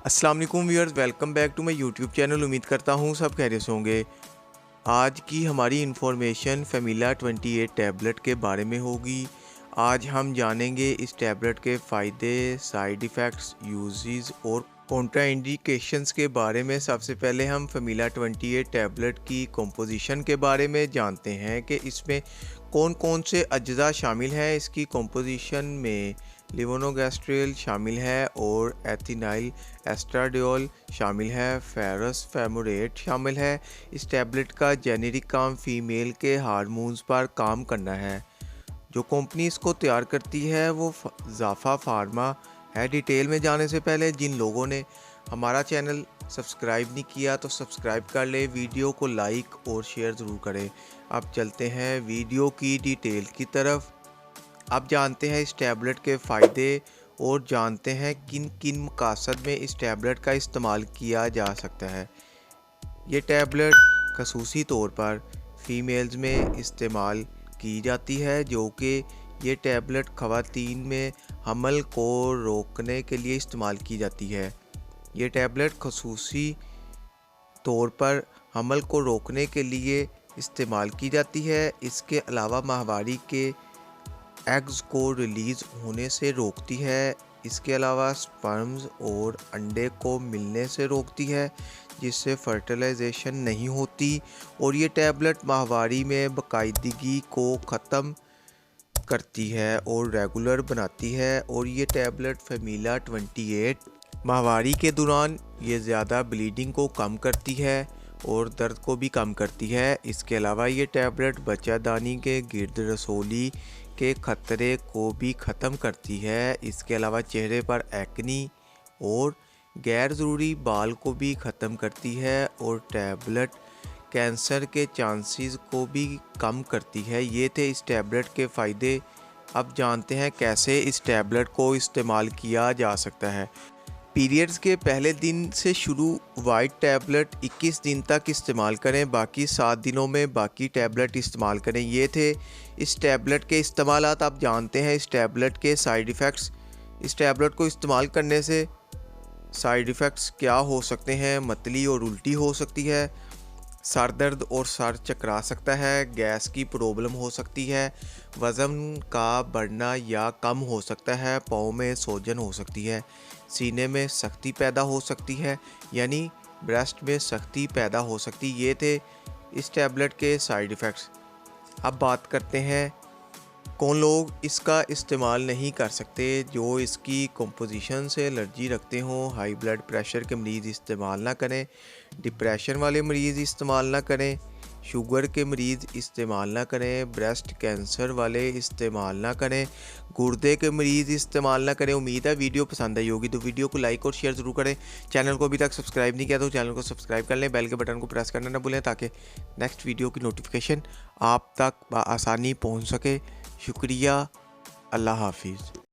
अस्सलाम वालेकुम viewers, welcome back to my YouTube channel. उम्मीद करता हूँ सब खैरियत से होंगे। आज की हमारी इंफॉर्मेशन फेमिला 28 टैबलेट के बारे में होगी। आज हम जानेंगे इस टैबलेट के फ़ायदे, साइड इफ़ेक्ट्स, यूजेस और कॉन्ट्राइंडिकेशंस के बारे में। सबसे पहले हम फेमिला 28 टैबलेट की कंपोजिशन के बारे में जानते हैं कि इसमें कौन कौन से अज्जा शामिल हैं। इसकी कंपोजिशन में लेवोनोगैस्ट्रियल शामिल है और एथिनाइल एस्ट्राडियोल शामिल है, फेरस फेमोरेट शामिल है। इस टैबलेट का जेनेरिक काम फीमेल के हार्मोन्स पर काम करना है। जो कंपनी इसको तैयार करती है वो जाफा फार्मा है। डिटेल में जाने से पहले जिन लोगों ने हमारा चैनल सब्सक्राइब नहीं किया तो सब्सक्राइब कर ले, वीडियो को लाइक और शेयर ज़रूर करें। अब चलते हैं वीडियो की डिटेल की तरफ। अब जानते हैं इस टैबलेट के फ़ायदे और जानते हैं किन किन मकासद में इस टैबलेट का इस्तेमाल किया जा सकता है। ये टैबलेट खसूसी तौर पर फ़ीमेल्स में इस्तेमाल की जाती है, जो कि ये टैबलेट ख़वातीन में हमल को रोकने के लिए इस्तेमाल की जाती है। ये टैबलेट खसूसी तौर पर हमल को रोकने के लिए इस्तेमाल की जाती है। इसके अलावा माहवारी के एग्स को रिलीज़ होने से रोकती है। इसके अलावा स्पर्म्स और अंडे को मिलने से रोकती है, जिससे फर्टिलाइजेशन नहीं होती। और ये टैबलेट माहवारी में बाकायदगी को ख़त्म करती है और रेगुलर बनाती है। और ये टैबलेट फेमिला 28 माहवारी के दौरान ये ज़्यादा ब्लीडिंग को कम करती है और दर्द को भी कम करती है। इसके अलावा ये टैबलेट बच्चादानी के गिर्द रसोली के ख़तरे को भी ख़त्म करती है। इसके अलावा चेहरे पर एक्नी और गैर ज़रूरी बाल को भी ख़त्म करती है और टैबलेट कैंसर के चांसेस को भी कम करती है। ये थे इस टैबलेट के फ़ायदे। अब जानते हैं कैसे इस टैबलेट को इस्तेमाल किया जा सकता है। पीरियड्स के पहले दिन से शुरू वाइट टैबलेट 21 दिन तक इस्तेमाल करें, बाकी 7 दिनों में बाकी टैबलेट इस्तेमाल करें। ये थे इस टैबलेट के इस्तेमालात। आप जानते हैं इस टैबलेट के साइड इफ़ेक्ट्स। इस टैबलेट को इस्तेमाल करने से साइड इफ़ेक्ट्स क्या हो सकते हैं? मतली और उल्टी हो सकती है, सर दर्द और सर चकरा सकता है, गैस की प्रॉब्लम हो सकती है, वज़न का बढ़ना या कम हो सकता है, पाँव में सूजन हो सकती है, सीने में सख्ती पैदा हो सकती है, यानी ब्रेस्ट में सख्ती पैदा हो सकती। ये थे इस टैबलेट के साइड इफ़ेक्ट्स। अब बात करते हैं कौन लोग इसका इस्तेमाल नहीं कर सकते। जो इसकी कंपोजिशन से एलर्जी रखते हों, हाई ब्लड प्रेशर के मरीज़ इस्तेमाल ना करें, डिप्रेशन वाले मरीज़ इस्तेमाल ना करें, शुगर के मरीज़ इस्तेमाल ना करें, ब्रेस्ट कैंसर वाले इस्तेमाल ना करें, गुर्दे के मरीज़ इस्तेमाल ना करें। उम्मीद है वीडियो पसंद आई होगी, तो वीडियो को लाइक और शेयर ज़रूर करें। चैनल को अभी तक सब्सक्राइब नहीं किया तो चैनल को सब्सक्राइब कर लें, बेल के बटन को प्रेस करना ना भूलें ताकि नेक्स्ट वीडियो की नोटिफिकेशन आप तक आसानी पहुँच सके। शुक्रिया। अल्लाह हाफिज़।